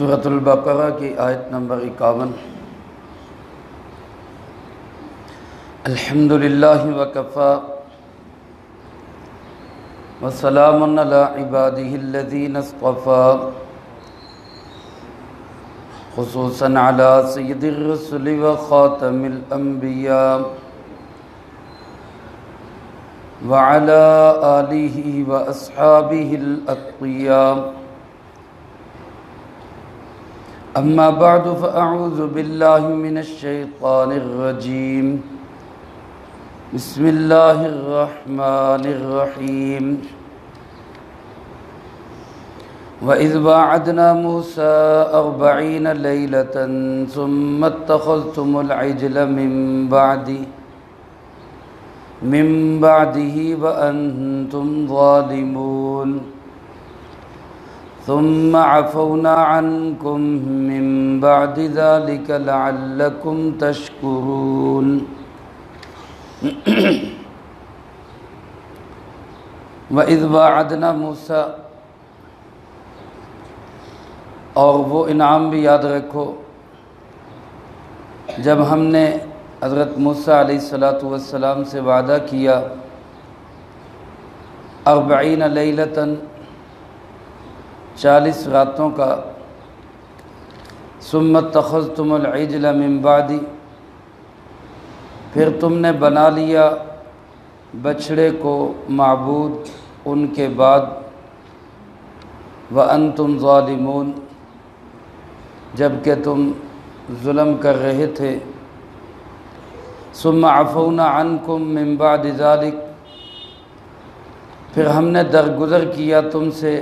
سورۃ البقرہ کی آیت نمبر 51۔ الحمدللہ وکفی وسلام علی عبادہ الذین اصطفی، خصوصاً علی سید الرسل وخاتم الانبیاء وعلی آلہ واصحابہ الاتقیاء۔ اما بعد فاعوذ باللہ من الشیطان الرجیم، بسم اللہ الرحمن الرحیم۔ وَإِذْ وَاعَدْنَا مُوسَىٰ 40 لَيْلَةً ثُمَّ اتَّخَذْتُمُ الْعِجْلَ مِن بَعْدِهِ وَأَنْتُمْ ظَالِمُونَ، ثم عفونا عنكم من بعد ذلك لعلكم تشكرون۔ وَإِذْ وَاعَدْنَا مُوسَىٰ، اور وہ انعام بھی یاد رکھو جب ہم نے حضرت موسیٰ علیہ السلام سے وعدہ کیا 40 لیلۃً، 40 راتوں کا، ثم اتخذتم العجل من بعدی، پھر تم نے بنا لیا بچھڑے کو معبود ان کے بعد، وانتم ظالمون، جبکہ تم ظلم کر رہے تھے، ثم عفونا عنکم من بعد ذلک، پھر ہم نے درگزر کیا تم سے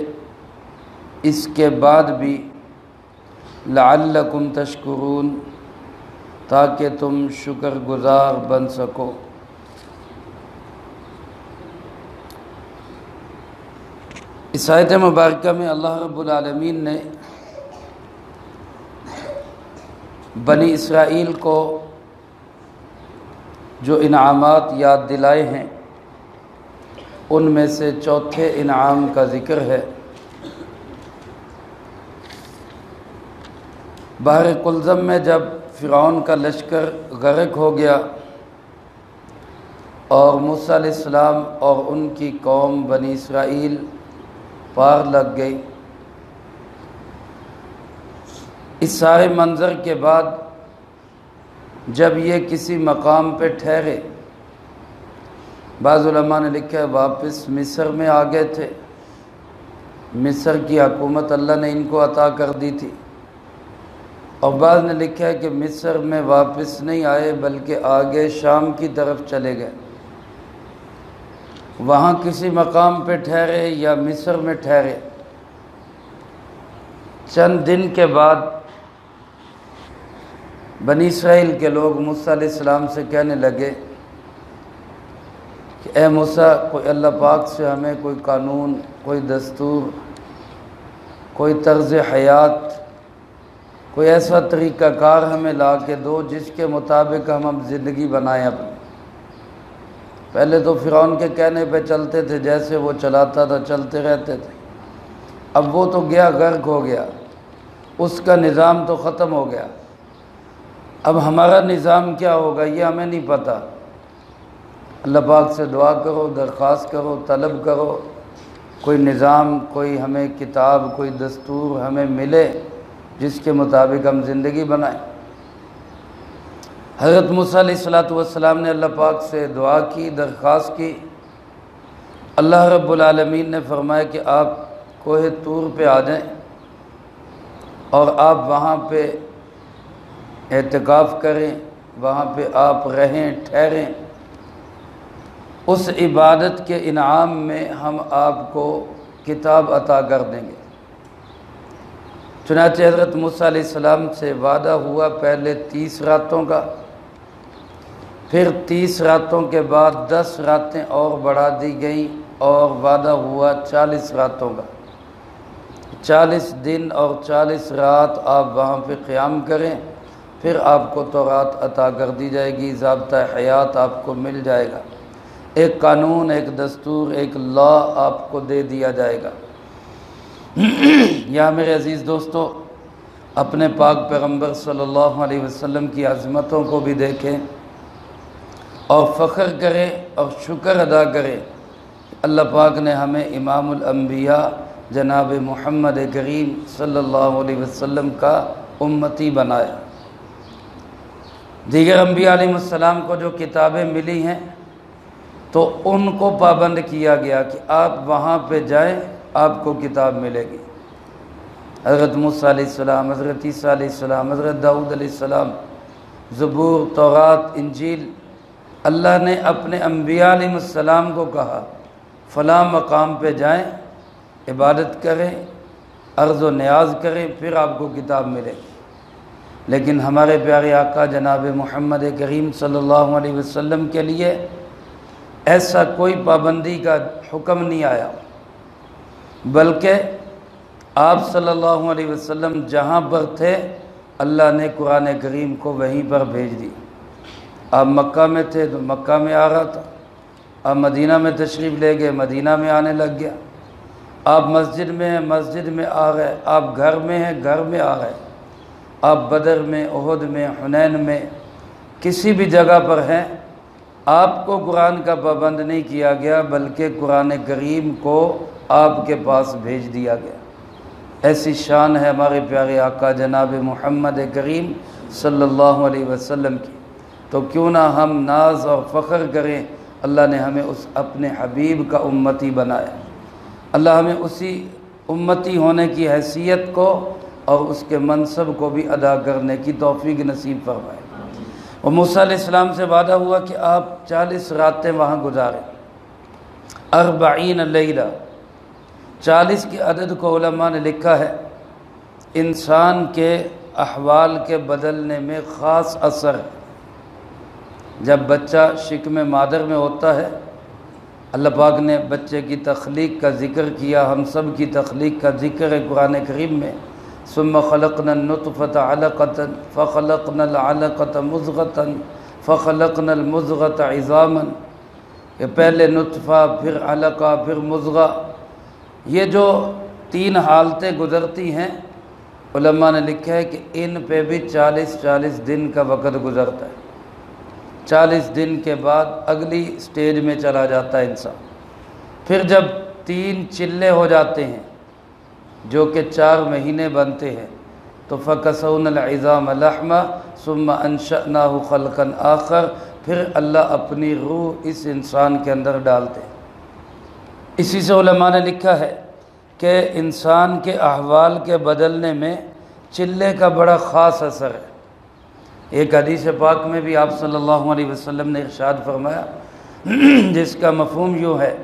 اس کے بعد بھی، لعلکم تشکرون، تاکہ تم شکر گزار بن سکو۔ اس آیت مبارکہ میں اللہ رب العالمین نے بنی اسرائیل کو جو انعامات یاد دلائے ہیں ان میں سے چوتھے انعام کا ذکر ہے۔ بحر قلزم میں جب فرعون کا لشکر غرق ہو گیا اور موسیٰ علیہ السلام اور ان کی قوم بنی اسرائیل پار لگ گئی، اس سارے منظر کے بعد جب یہ کسی مقام پہ ٹھہرے، بعض علماء نے لکھا ہے واپس مصر میں آ گئے تھے، مصر کی حکومت اللہ نے ان کو عطا کر دی تھی، اور بعض نے لکھا ہے کہ مصر میں واپس نہیں آئے بلکہ آگے شام کی طرف چلے گئے، وہاں کسی مقام پہ ٹھہرے یا مصر میں ٹھہرے۔ چند دن کے بعد بنی اسرائیل کے لوگ موسیٰ علیہ السلام سے کہنے لگے کہ اے موسیٰ، کوئی اللہ پاک سے ہمیں کوئی قانون، کوئی دستور، کوئی طرز حیات، کوئی ایسا طریقہ کار ہمیں لا کے دو جس کے مطابق ہم زندگی بنائیں اپنی۔ پہلے تو فرعون کے کہنے پہ چلتے تھے، جیسے وہ چلاتا تھا چلتے رہتے تھے، اب وہ تو گیا غرق ہو گیا، اس کا نظام تو ختم ہو گیا، اب ہمارا نظام کیا ہوگا یہ ہمیں نہیں پتہ۔ اللہ پاک سے دعا کرو، درخواست کرو، طلب کرو، کوئی نظام، کوئی ہمیں کتاب، کوئی دستور ہمیں ملے جس کے مطابق ہم زندگی بنائیں۔ حضرت موسیٰ علیہ السلام نے اللہ پاک سے دعا کی، درخواست کی۔ اللہ رب العالمین نے فرمایا کہ آپ کوہ طور پہ آ جائیں اور آپ وہاں پہ اعتکاف کریں، وہاں پہ آپ رہیں، ٹھہریں، اس عبادت کے انعام میں ہم آپ کو کتاب عطا کر دیں گے۔ چنانچہ حضرت موسیٰ علیہ السلام سے وعدہ ہوا پہلے 30 راتوں کا، پھر 30 راتوں کے بعد 10 راتیں اور بڑھا دی گئیں اور وعدہ ہوا 40 راتوں کا۔ 40 دن اور 40 رات آپ وہاں پہ قیام کریں، پھر آپ کو تورات عطا کر دی جائے گی، ضابطہ حیات آپ کو مل جائے گا، ایک قانون، ایک دستور، ایک لا آپ کو دے دیا جائے گا۔ یا میرے عزیز دوستو، اپنے پاک پیغمبر صلی اللہ علیہ وسلم کی عظمتوں کو بھی دیکھیں اور فخر کریں اور شکر ادا کریں۔ اللہ پاک نے ہمیں امام الانبیاء جناب محمد کریم صلی اللہ علیہ وسلم کا امتی بنایا۔ دیگر انبیاء علیہ السلام کو جو کتابیں ملی ہیں تو ان کو پابند کیا گیا کہ آپ وہاں پہ جائیں، آپ کو کتاب ملے گی۔ حضرت موسیٰ علیہ السلام، حضرت عیسیٰ علیہ السلام، حضرت داؤد علیہ السلام، زبور، تورات، انجیل، اللہ نے اپنے انبیاء علیہ السلام کو کہا فلاں مقام پہ جائیں، عبادت کریں، عرض و نیاز کریں، پھر آپ کو کتاب ملے گی۔ لیکن ہمارے پیارے آقا جناب محمد کریم صلی اللہ علیہ وسلم کے لیے ایسا کوئی پابندی کا حکم نہیں آیا، بلکہ آپ صلی اللہ علیہ وسلم جہاں پر تھے اللہ نے قرآن کریم کو وہیں پر بھیج دی۔ آپ مکہ میں تھے تو مکہ میں آ رہا تھا، آپ مدینہ میں تشریف لے گئے، مدینہ میں آنے لگ گیا، آپ مسجد میں ہیں، مسجد میں آ گئے، آپ گھر میں ہیں، گھر میں آ گئے، آپ بدر میں، احد میں، حنین میں، کسی بھی جگہ پر ہیں، آپ کو قرآن کا پابند نہیں کیا گیا بلکہ قرآن کریم کو آپ کے پاس بھیج دیا گیا۔ ایسی شان ہے ہمارے پیارے آقا جناب محمد کریم صلی اللہ علیہ وسلم کی، تو کیوں نہ ہم ناز اور فخر کریں، اللہ نے ہمیں اس اپنے حبیب کا امتی بنایا۔ اللہ ہمیں اسی امتی ہونے کی حیثیت کو اور اس کے منصب کو بھی ادا کرنے کی توفیق نصیب فرمائے۔ اور موسیٰ علیہ السلام سے وعدہ ہوا کہ آپ 40 راتیں وہاں گزاریں، 40 لیلہ، 40 کے عدد کو علماء نے لکھا ہے انسان کے احوال کے بدلنے میں خاص اثر ہے۔ جب بچہ شکم مادر میں ہوتا ہے، اللہ پاک نے بچے کی تخلیق کا ذکر کیا، ہم سب کی تخلیق کا ذکر ہے قرآن کریم میں۔ ثم خلقنا النطفة علقة فخلقنا العلقة مضغة فخلقنا المضغة عظاما، کہ پہلے نطفہ، پھر علقہ، پھر مضغہ، یہ جو 3 حالتیں گزرتی ہیں علماء نے لکھا ہے کہ ان پہ بھی 40 دن کا وقت گزرتا ہے۔ 40 دن کے بعد اگلی سٹیج میں چلا جاتا ہے انسان۔ پھر جب 3 چلے ہو جاتے ہیں جو کہ 4 مہینے بنتے ہیں تو فَكَسَوْنَا الْعِظَامَ لَحْمًا ثُمَّ أَنشَأْنَاهُ خَلْقًا آخر، پھر اللہ اپنی روح اس انسان کے اندر ڈالتے ہیں۔ اسی سے علماء نے لکھا ہے کہ انسان کے احوال کے بدلنے میں چلے کا بڑا خاص اثر ہے۔ ایک حدیث پاک میں بھی آپ صلی اللہ علیہ وسلم نے ارشاد فرمایا جس کا مفہوم یوں ہے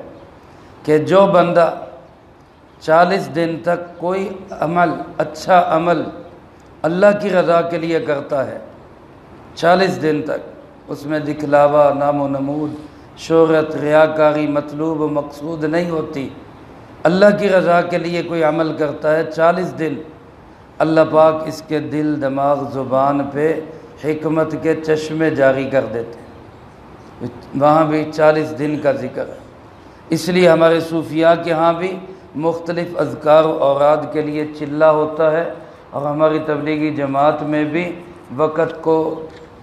کہ جو بندہ 40 دن تک کوئی عمل، اچھا عمل اللہ کی رضا کے لیے کرتا ہے، 40 دن تک اس میں دکھلاوا، نام و نمود، شہرت، ریاکاری مطلوب و مقصود نہیں ہوتی، اللہ کی رضا کے لیے کوئی عمل کرتا ہے، 40 دن اللہ پاک اس کے دل، دماغ، زبان پہ حکمت کے چشمے جاری کر دیتے ہیں۔ وہاں بھی 40 دن کا ذکر ہے۔ اس لیے ہمارے صوفیاء کے ہاں بھی مختلف اذکار و اوراد کے لیے چلہ ہوتا ہے، اور ہماری تبلیغی جماعت میں بھی وقت کو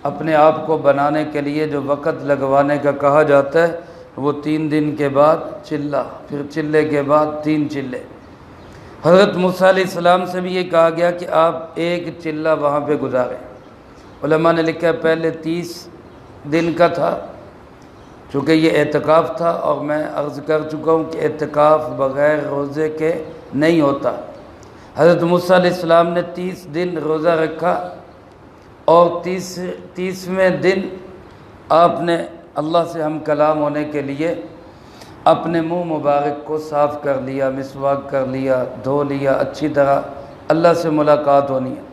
اپنے آپ کو بنانے کے لیے جو وقت لگوانے کا کہا جاتا ہے وہ 3 دن کے بعد چلہ، پھر چلے کے بعد 3 چلے۔ حضرت موسیٰ علیہ السلام سے بھی یہ کہا گیا کہ آپ ایک چلہ وہاں پہ گزاریں۔ علماء نے لکھا ہے پہلے 30 دن کا تھا، چونکہ یہ اعتکاف تھا، اور میں عرض کر چکا ہوں کہ اعتکاف بغیر روزے کے نہیں ہوتا۔ حضرت موسیٰ علیہ السلام نے 30 دن روزہ رکھا، اور 30ویں دن آپ نے اللہ سے ہم کلام ہونے کے لیے اپنے منہ مبارک کو صاف کر لیا، مسواک کر لیا، دھو لیا، اچھی طرح اللہ سے ملاقات ہونی ہے۔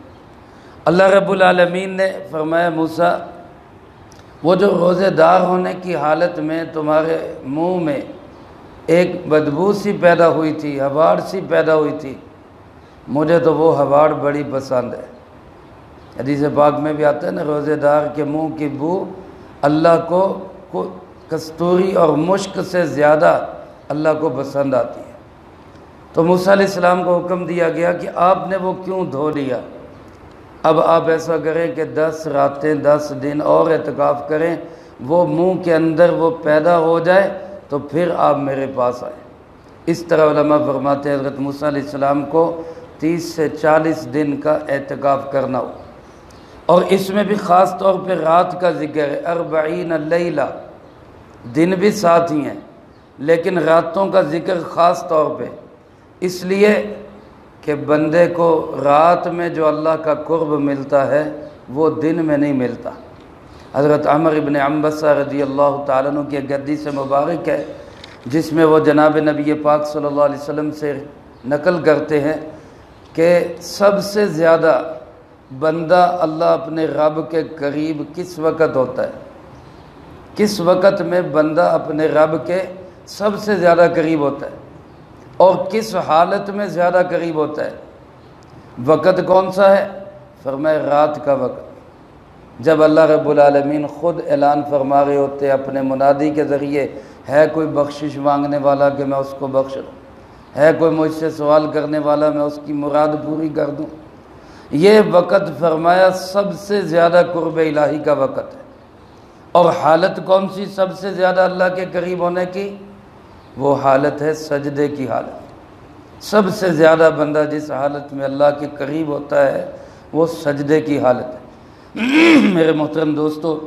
اللہ رب العالمین نے فرمایا موسیٰ، وہ جو روزے دار ہونے کی حالت میں تمہارے منہ میں ایک بدبو سی پیدا ہوئی تھی، ہواڑ سی پیدا ہوئی تھی، مجھے تو وہ ہواڑ بڑی پسند ہے۔ حدیث پاک میں بھی آتا ہے نا، روزے دار کے منہ کی بو اللہ کو کستوری اور مشک سے زیادہ اللہ کو پسند آتی ہے۔ تو موسیٰ علیہ السلام کو حکم دیا گیا کہ آپ نے وہ کیوں دھو لیا؟ اب آپ ایسا کریں کہ 10 راتیں 10 دن اور اعتکاف کریں، وہ منہ کے اندر وہ پیدا ہو جائے تو پھر آپ میرے پاس آئیں۔ اس طرح علماء فرماتے ہیں حضرت موسیٰ علیہ السلام کو 30 سے 40 دن کا اعتکاف کرنا ہو، اور اس میں بھی خاص طور پہ رات کا ذکر ہے، 40 لیلہ، دن بھی ساتھ ہی ہیں لیکن راتوں کا ذکر خاص طور پہ، اس لیے کہ بندے کو رات میں جو اللہ کا قرب ملتا ہے وہ دن میں نہیں ملتا۔ حضرت عمر ابن عنبسہ رضی اللہ تعالیٰ عنہ کی ایک حدیث مبارک ہے جس میں وہ جناب نبی پاک صلی اللہ علیہ وسلم سے نقل کرتے ہیں کہ سب سے زیادہ بندہ اللہ اپنے رب کے قریب کس وقت ہوتا ہے، کس وقت میں بندہ اپنے رب کے سب سے زیادہ قریب ہوتا ہے اور کس حالت میں زیادہ قریب ہوتا ہے؟ وقت کون سا ہے؟ فرمایا رات کا وقت، جب اللہ رب العالمین خود اعلان فرما رہے ہوتے ہیں اپنے منادی کے ذریعے، ہے کوئی بخشش مانگنے والا کہ میں اس کو بخش دوں، ہے کوئی مجھ سے سوال کرنے والا میں اس کی مراد پوری کر دوں۔ یہ وقت فرمایا سب سے زیادہ قرب الہی کا وقت ہے۔ اور حالت کون سی سب سے زیادہ اللہ کے قریب ہونے کی؟ وہ حالت ہے سجدے کی حالت۔ سب سے زیادہ بندہ جس حالت میں اللہ کے قریب ہوتا ہے وہ سجدے کی حالت ہے۔ میرے محترم دوستو،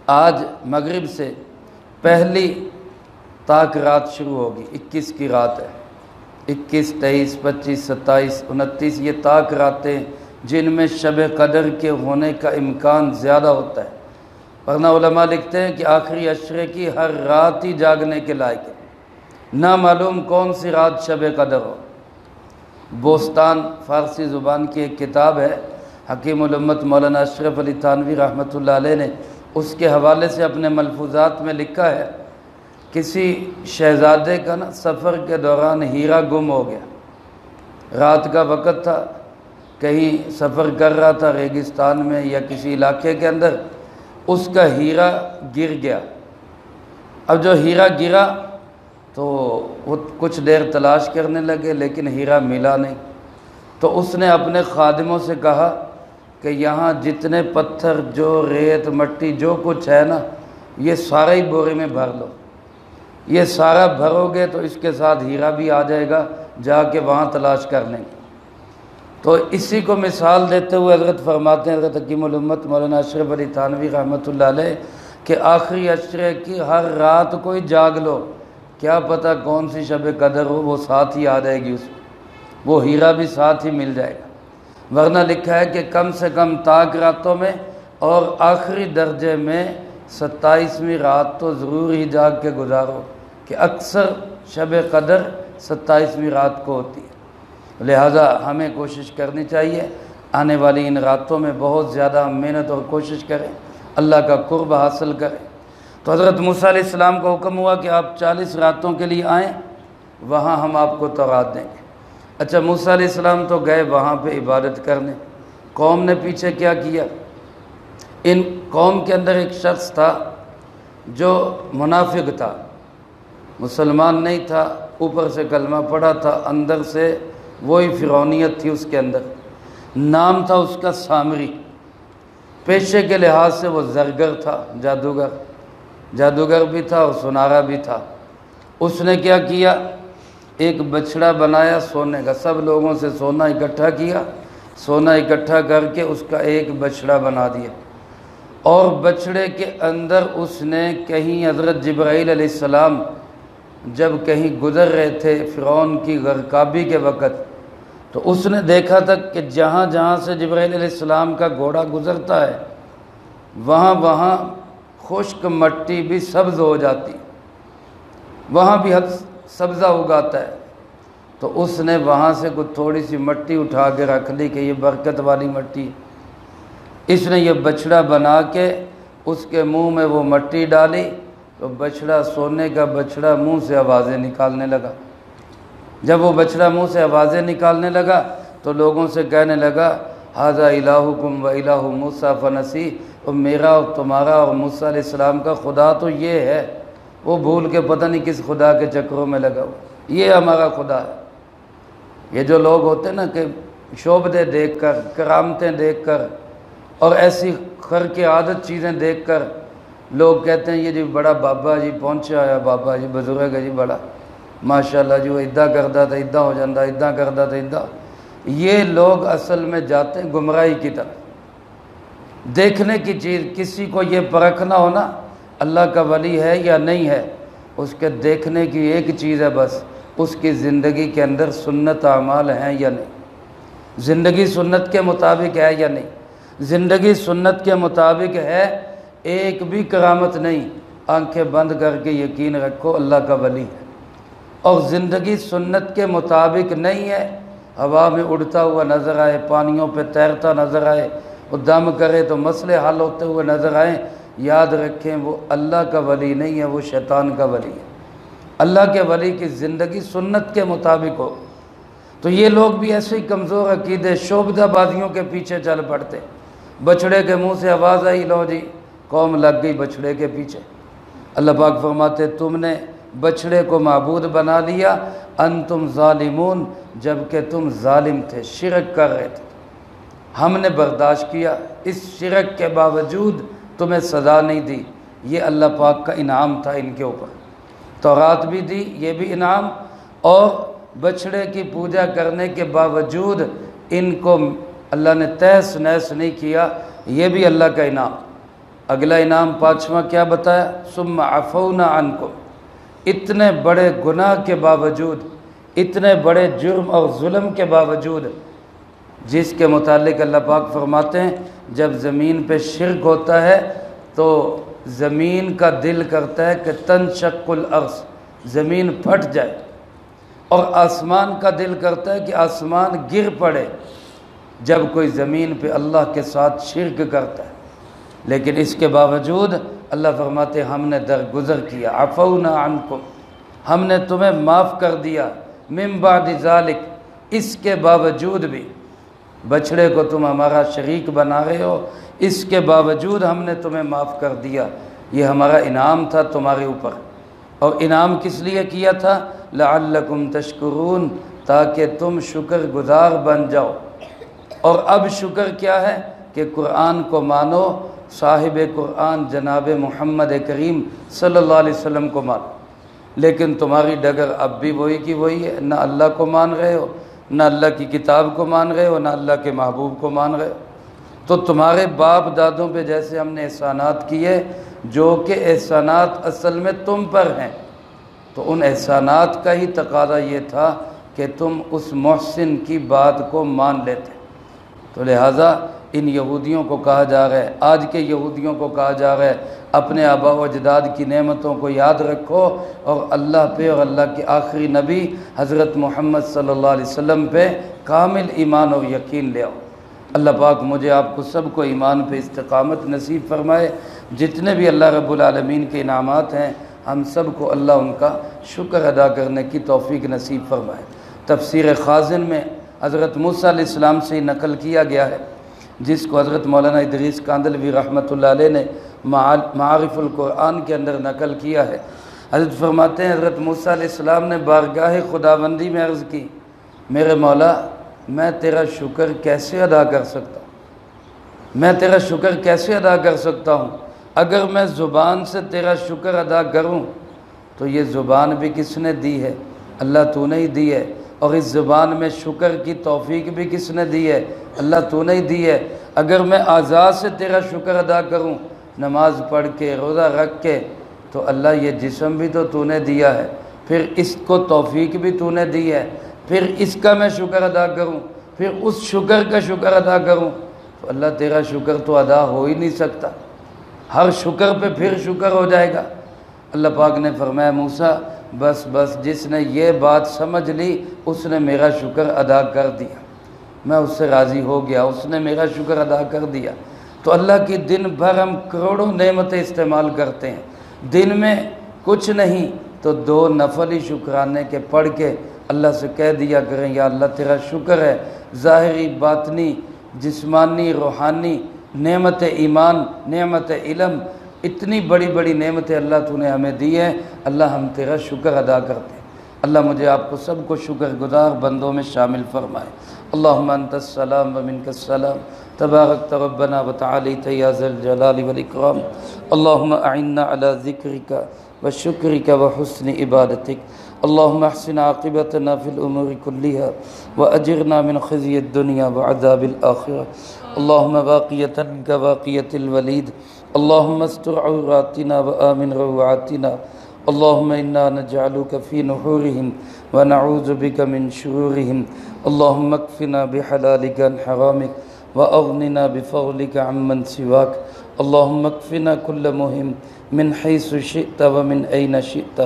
آج مغرب سے پہلی تاک رات شروع ہوگی، 21 کی رات ہے، 21، 23، 25، 27، 29، یہ تاک راتیں جن میں شب قدر کے ہونے کا امکان زیادہ ہوتا ہے، ورنہ علماء لکھتے ہیں کہ آخری عشرے کی ہر رات ہی جاگنے کے لائق ہے، نہ معلوم کون سی رات شب قدر ہو۔ بوستان فارسی زبان کی ایک کتاب ہے، حکیم الامت مولانا اشرف علی تھانوی رحمۃ اللہ علیہ نے اس کے حوالے سے اپنے ملفوظات میں لکھا ہے، کسی شہزادے کا سفر کے دوران ہیرا گم ہو گیا، رات کا وقت تھا، کہیں سفر کر رہا تھا ریگستان میں یا کسی علاقے کے اندر، اس کا ہیرا گر گیا۔ اب جو ہیرا گرا تو وہ کچھ دیر تلاش کرنے لگے لیکن ہیرا ملا نہیں، تو اس نے اپنے خادموں سے کہا کہ یہاں جتنے پتھر، جو ریت، مٹی، جو کچھ ہے نا، یہ سارا ہی بورے میں بھر لو، یہ سارا بھرو گے تو اس کے ساتھ ہیرا بھی آ جائے گا، جا کے وہاں تلاش کر لیں گے۔ تو اسی کو مثال دیتے ہوئے حضرت فرماتے ہیں، حضرت حکیم الامت مولانا اشرف علی تھانوی رحمۃ اللہ علیہ، کہ آخری عشرے کی ہر رات کوئی جاگ لو، کیا پتہ کون سی شب قدر ہو، وہ ساتھ ہی آ جائے گی، اس وہ ہیرا بھی ساتھ ہی مل جائے گا۔ ورنہ لکھا ہے کہ کم سے کم تاک راتوں میں اور آخری درجے میں 27ویں رات تو ضرور ہی جاگ کے گزارو، کہ اکثر شب قدر 27ویں رات کو ہوتی ہے۔ لہٰذا ہمیں کوشش کرنی چاہیے آنے والی ان راتوں میں بہت زیادہ محنت اور کوشش کریں، اللہ کا قرب حاصل کریں۔ تو حضرت موسیٰ علیہ السلام کو حکم ہوا کہ آپ 40 راتوں کے لیے آئیں، وہاں ہم آپ کو تورات دیں گے۔ اچھا، موسیٰ علیہ السلام تو گئے وہاں پہ عبادت کرنے، قوم نے پیچھے کیا کیا؟ ان قوم کے اندر ایک شخص تھا جو منافق تھا، مسلمان نہیں تھا، اوپر سے کلمہ پڑھا تھا، اندر سے وہی فرعونیت تھی اس کے اندر۔ نام تھا اس کا سامری، پیشے کے لحاظ سے وہ زرگر تھا، جادوگر بھی تھا اور سنارا بھی تھا۔ اس نے کیا کیا؟ ایک بچڑا بنایا سونے کا، سب لوگوں سے سونا اکٹھا کیا، سونا اکٹھا کر کے اس کا ایک بچڑا بنا دیا، اور بچڑے کے اندر اس نے کہیں حضرت جبرائیل علیہ السلام جب کہیں گزر رہے تھے فرعون کی غرقابی کے وقت، تو اس نے دیکھا تھا کہ جہاں جہاں سے جبرائیل علیہ السلام کا گھوڑا گزرتا ہے وہاں وہاں خشک مٹی بھی سبز ہو جاتی، وہاں بھی سبزہ اگاتا ہے۔ تو اس نے وہاں سے کچھ تھوڑی سی مٹی اٹھا کے رکھ لی کہ یہ برکت والی مٹی ہے۔ اس نے یہ بچڑا بنا کے اس کے منہ میں وہ مٹی ڈالی تو بچڑا، سونے کا بچڑا، منہ سے آوازیں نکالنے لگا۔ جب وہ بچڑا منہ سے آوازیں نکالنے لگا تو لوگوں سے کہنے لگا، ھذا الہکم و الہ موسیٰ فنسی، اور میرا اور تمہارا اور موسیٰ علیہ السلام کا خدا تو یہ ہے، وہ بھول کے پتہ نہیں کس خدا کے چکروں میں لگا ہوا، یہ ہمارا خدا ہے۔ یہ جو لوگ ہوتے ہیں نا کہ شعبدے دیکھ کر، کرامتیں دیکھ کر اور ایسی خرق عادت چیزیں دیکھ کر لوگ کہتے ہیں یہ جی بڑا بابا جی پہنچا ہے، بابا جی بزرگ ہے جی بڑا ماشاءاللہ جی، وہ ادا کرتا تھا ادا ہو جاتا، ادا کرتا تھا ادا۔ یہ لوگ اصل میں جاتے ہیں گمراہی کی طرف۔ دیکھنے کی چیز، کسی کو یہ پرکھنا ہونا اللہ کا ولی ہے یا نہیں ہے، اس کے دیکھنے کی ایک چیز ہے بس، اس کی زندگی کے اندر سنت اعمال ہیں یا نہیں، زندگی سنت کے مطابق ہے یا نہیں۔ زندگی سنت کے مطابق ہے، ایک بھی کرامت نہیں، آنکھیں بند کر کے یقین رکھو اللہ کا ولی ہے۔ اور زندگی سنت کے مطابق نہیں ہے، ہوا میں اڑتا ہوا نظر آئے، پانیوں پہ تیرتا نظر آئے، وہ دم کرے تو مسئلے حل ہوتے ہوئے نظر آئیں، یاد رکھیں وہ اللہ کا ولی نہیں ہے، وہ شیطان کا ولی ہے۔ اللہ کے ولی کی زندگی سنت کے مطابق ہو۔ تو یہ لوگ بھی ایسے ہی کمزور عقیدے شعبدہ بازیوں کے پیچھے چل پڑتے، بچڑے کے منہ سے آواز آئی، لو جی قوم لگ گئی بچڑے کے پیچھے۔ اللہ پاک فرماتے تم نے بچڑے کو معبود بنا لیا، انتم ظالمون، جبکہ تم ظالم تھے، شرک کر رہے تھے، ہم نے برداشت کیا، اس شرک کے باوجود تمہیں سزا نہیں دی۔ یہ اللہ پاک کا انعام تھا ان کے اوپر، تورات بھی دی، یہ بھی انعام، اور بچڑے کی پوجا کرنے کے باوجود ان کو اللہ نے تہس نہس نہیں کیا، یہ بھی اللہ کا انعام۔ اگلا انعام پانچواں کیا بتایا؟ ثم عفونا عنکم، اتنے بڑے گناہ کے باوجود، اتنے بڑے جرم اور ظلم کے باوجود، جس کے متعلق اللہ پاک فرماتے ہیں جب زمین پہ شرک ہوتا ہے تو زمین کا دل کرتا ہے کہ تنشق الارض، زمین پھٹ جائے، اور آسمان کا دل کرتا ہے کہ آسمان گر پڑے جب کوئی زمین پہ اللہ کے ساتھ شرک کرتا ہے۔ لیکن اس کے باوجود اللہ فرماتے ہم نے درگزر کیا، عفونا عنکم، ہم نے تمہیں معاف کر دیا، من بعد ذالک، اس کے باوجود بھی بچڑے کو تم ہمارا شریک بنا رہے ہو، اس کے باوجود ہم نے تمہیں معاف کر دیا۔ یہ ہمارا انعام تھا تمہارے اوپر، اور انعام کس لیے کیا تھا؟ لعلکم تشکرون، تاکہ تم شکر گزار بن جاؤ۔ اور اب شکر کیا ہے کہ قرآن کو مانو، صاحب قرآن جناب محمد کریم صلی اللہ علیہ وسلم کو مانو۔ لیکن تمہاری ڈگر اب بھی وہی کی وہی ہے، نہ اللہ کو مان رہے ہو، نہ اللہ کی کتاب کو مان رہے ہو، نہ اللہ کے محبوب کو مان رہے ہو۔ تو تمہارے باپ دادوں پہ جیسے ہم نے احسانات کیے، جو کہ احسانات اصل میں تم پر ہیں، تو ان احسانات کا ہی تقاضا یہ تھا کہ تم اس محسن کی بات کو مان لیتے۔ تو لہٰذا ان یہودیوں کو کہا جا رہا ہے، آج کے یہودیوں کو کہا جا رہا ہے، اپنے آباء و اجداد کی نعمتوں کو یاد رکھو اور اللہ پہ اور اللہ کے آخری نبی حضرت محمد صلی اللہ علیہ وسلم پہ کامل ایمان اور یقین لے آؤ۔ اللہ پاک مجھے آپ کو سب کو ایمان پہ استقامت نصیب فرمائے۔ جتنے بھی اللہ رب العالمین کے انعامات ہیں، ہم سب کو اللہ ان کا شکر ادا کرنے کی توفیق نصیب فرمائے۔ تفسیر خازن میں حضرت موسیٰ علیہ السلام سے نقل کیا گیا ہے، جس کو حضرت مولانا ادریس کاندلوی رحمۃ اللہ علیہ نے معارف القرآن کے اندر نقل کیا ہے۔ حضرت فرماتے ہیں حضرت موسیٰ علیہ السلام نے بارگاہ خداوندی میں عرض کی، میرے مولا میں تیرا شکر کیسے ادا کر سکتا ہوں، میں تیرا شکر کیسے ادا کر سکتا ہوں؟ اگر میں زبان سے تیرا شکر ادا کروں تو یہ زبان بھی کس نے دی ہے؟ اللہ تو نے ہی دی ہے، اور اس زبان میں شکر کی توفیق بھی کس نے دی ہے؟ اللہ تو نے ہی دی ہے۔ اگر میں اعضاء سے تیرا شکر ادا کروں، نماز پڑھ کے روزہ رکھ کے، تو اللہ یہ جسم بھی تو نے دیا ہے، پھر اس کو توفیق بھی تو نے دی ہے، پھر اس کا میں شکر ادا کروں، پھر اس شکر کا شکر ادا کروں، تو اللہ تیرا شکر تو ادا ہو ہی نہیں سکتا، ہر شکر پہ پھر شکر ہو جائے گا۔ اللہ پاک نے فرمایا موسیٰ بس بس، جس نے یہ بات سمجھ لی اس نے میرا شکر ادا کر دیا، میں اس سے راضی ہو گیا، اس نے میرا شکر ادا کر دیا۔ تو اللہ کی دن بھر ہم کروڑوں نعمتیں استعمال کرتے ہیں، دن میں کچھ نہیں تو 2 نفل ہی شکرانے کے پڑھ کے اللہ سے کہہ دیا کریں یا اللہ تیرا شکر ہے، ظاہری باطنی جسمانی روحانی نعمت ایمان نعمت علم، اتنی بڑی بڑی نعمتیں اللہ تو نے ہمیں دی ہیں، اللہ ہم تیرا شکر ادا کرتے ہیں۔ اللہ مجھے آپ کو سب کو شکر گزار بندوں میں شامل فرمائے۔ اللهم أنت السلام ومنك السلام تباركت ربنا وتعاليت يا ذا الجلال والإكرام. اللهم أعنا على ذكرك وشكرك وحسن عبادتك. اللهم احسن عاقبتنا في الأمور كلها وأجرنا من خزي الدنيا وعذاب الآخرة. اللهم باقية كباقية الوليد. اللهم استر عوراتنا وآمن روعاتنا. اللهم إنا نجعلك في نحورهم ونعوذ بك من شرورهم. اللهم اكفنا بحلالك عن حرامك وأغننا بفضلك عمن سواك. اللهم اكفنا كل مهم من حيث شئت ومن أين شئت.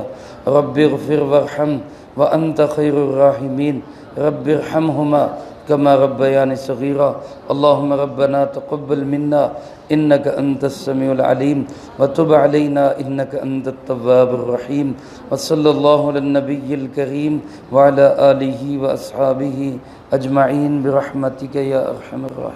رب اغفر وارحم وأنت خير الراحمين. رب ارحمهما كما ربياني صغيرا. اللهم ربنا تقبل منا إنك أنت السميع العليم وتب علينا إنك أنت التواب الرحيم. وصلى الله على النبي الكريم وعلى آله وأصحابه أجمعين برحمتك يا أرحم الراحمين.